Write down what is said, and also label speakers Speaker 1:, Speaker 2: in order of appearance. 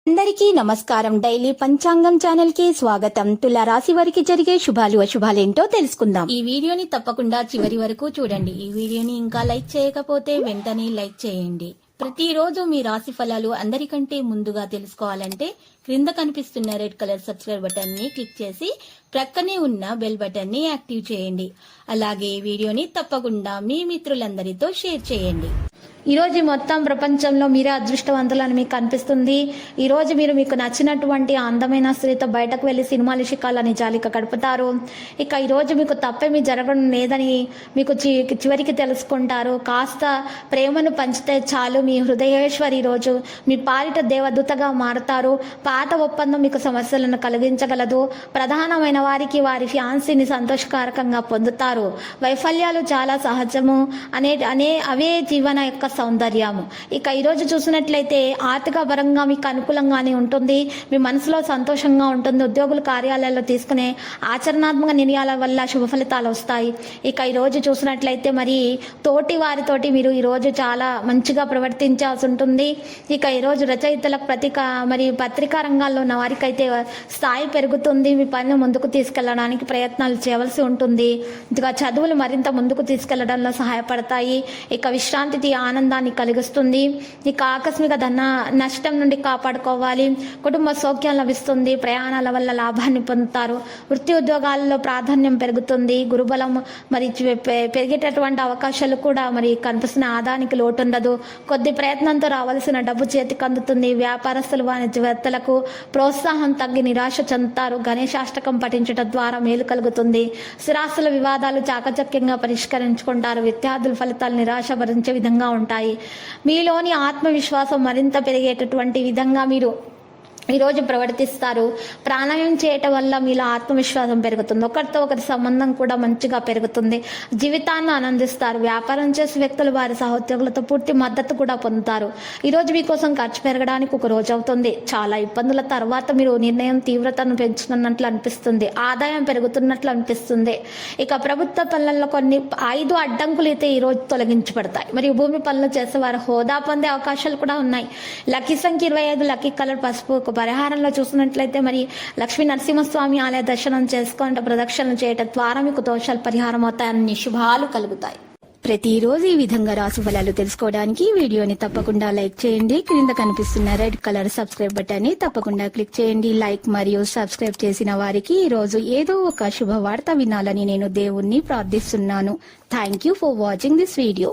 Speaker 1: అందరికీ నమస్కారం. డైలీ పంచాంగం ఛానల్ కి స్వాగతం. తుల రాశి వారికి జరిగే శుభాలు అశుభాలేంటో తెలుసుకుందాం. ఈ వీడియోని తప్పకుండా చివరి వరకు చూడండి. ఈ వీడియోని ఇంకా లైక్ చేయకపోతే వెంటనే లైక్ చేయండి. ప్రతిరోజు మీ రాశి ఫలాలు అందరికంటే ముందుగా తెలుసుకోవాలంటే క్రింద కనిపిస్తున్న రెడ్ కలర్ సబ్స్క్రైబ్ బటన్ ని క్లిక్ చేసి ప్రక్కనే ఉన్న బెల్ బటన్ ని యాక్టివ్ చేయండి. అలాగే వీడియోని తప్పకుండా మీ మిత్రులందరితో షేర్ చేయండి. ఈ రోజు మొత్తం ప్రపంచంలో మీరే అదృష్టవంతులని మీకు కనిపిస్తుంది. ఈ రోజు మీరు మీకు నచ్చినటువంటి అందమైన స్త్రీతో బయటకు వెళ్లి సినిమాలు శిఖాలని జాలిక గడుపుతారు. ఇక ఈ రోజు మీకు తప్పేమీ జరగడం లేదని మీకు చివరికి తెలుసుకుంటారు. కాస్త ప్రేమను పంచితే చాలు మీ హృదయేశ్వరి రోజు మీ పాలిట దేవదూతగా మారుతారు. పాత ఒప్పందం మీకు సమస్యలను కలిగించగలదు. ప్రధానమైన వారికి వారి ఫ్యాన్సీని సంతోషకారకంగా పొందుతారు. వైఫల్యాలు చాలా సహజము అవే జీవన యొక్క సౌందర్యము. ఇక ఈరోజు చూసినట్లయితే ఆర్థిక పరంగా మీకు అనుకూలంగానే ఉంటుంది. మీ మనసులో సంతోషంగా ఉంటుంది. ఉద్యోగులు కార్యాలయాల్లో తీసుకునే ఆచరణాత్మక నిర్ణయాల వల్ల శుభ ఫలితాలు వస్తాయి. ఇక ఈరోజు చూసినట్లయితే మరి తోటి వారితోటి మీరు ఈరోజు చాలా మంచిగా ప్రవర్తించాల్సి ఉంటుంది. ఇక ఈరోజు రచయితలకు పత్రికా రంగాల్లో ఉన్న వారికైతే స్థాయి పెరుగుతుంది. మీ పనిని ముందుకు తీసుకెళ్లడానికి ప్రయత్నాలు చేయవలసి ఉంటుంది. ఇక చదువులు మరింత ముందుకు తీసుకెళ్లడంలో సహాయపడతాయి. ఇక విశ్రాంతి ఆనందాన్ని కలిగిస్తుంది. ఇక ఆకస్మిక ధన నష్టం నుండి కాపాడుకోవాలి. కుటుంబ సౌఖ్యం లభిస్తుంది. ప్రయాణాల వల్ల లాభాన్ని పొందుతారు. వృత్తి ఉద్యోగాలలో ప్రాధాన్యం పెరుగుతుంది. గురుబలం పెరిగేటటువంటి అవకాశాలు కూడా కనిపిస్తున్న ఆదాయానికి లోటు ఉండదు. కొద్ది ప్రయత్నంతో రావాల్సిన డబ్బు చేతికి అందుతుంది. వ్యాపారస్తులు వాణిజ్యవేత్తలకు ప్రోత్సాహం తగ్గి నిరాశ చెందుతారు. గణేశాష్టకం పఠించడం ద్వారా మేలు కలుగుతుంది. స్థిరాస్తుల వివాదాలు చాకచక్యంగా పరిష్కరించుకుంటారు. విద్యార్థుల ఫలితాలు నిరాశ భరించే విధంగా ఉంటాయి. మీలోని ఆత్మవిశ్వాసం మరింత పెరిగేటటువంటి విధంగా మీరు ఈరోజు ప్రవర్తిస్తారు. ప్రాణాయామం చేయటం వల్ల మీలో ఆత్మవిశ్వాసం పెరుగుతుంది. ఒకరితో ఒకరి సంబంధం కూడా మంచిగా పెరుగుతుంది. జీవితాన్ని ఆనందిస్తారు. వ్యాపారం చేసే వ్యక్తులు వారి సహోద్యోగులతో పూర్తి మద్దతు కూడా పొందుతారు. ఈరోజు మీకోసం ఖర్చు పెరగడానికి ఒక రోజు అవుతుంది. చాలా ఇబ్బందుల తర్వాత మీరు నిర్ణయం తీవ్రతను పెంచుతున్నట్లు అనిపిస్తుంది. ఆదాయం పెరుగుతున్నట్లు అనిపిస్తుంది. ఇక ప్రభుత్వ పనులలో కొన్ని 5 అడ్డంకులు అయితే ఈరోజు తొలగించబడతాయి. మరియు భూమి పనులు చేసేవారు హోదా పొందే అవకాశాలు కూడా ఉన్నాయి. లక్కీ సంఖ్య 25, లక్కీ కలర్ పసుపు. పరిహారంలో చూసినట్లయితే లక్ష్మీ నరసింహస్వామి ఆలయ దర్శనం చేసుకుంటూ ప్రదక్షిణలు చేయటం ద్వారా మీకు దోషాలు పరిహారం అవుతాయి. అన్ని శుభాలు కలుగుతాయి. ప్రతిరోజు ఈ విధంగా రాశి ఫలాలు తెలుసుకోవడానికి వీడియోని తప్పకుండా లైక్ చేయండి. క్రింద కనిపిస్తున్న రెడ్ కలర్ సబ్స్క్రైబ్ బటన్ ని తప్పకుండా క్లిక్ చేయండి. లైక్ మరియు సబ్స్క్రైబ్ చేసిన వారికి ఈ రోజు ఏదో ఒక శుభవార్త వినాలని నేను దేవుణ్ణి ప్రార్థిస్తున్నాను. Thank you for watching this video.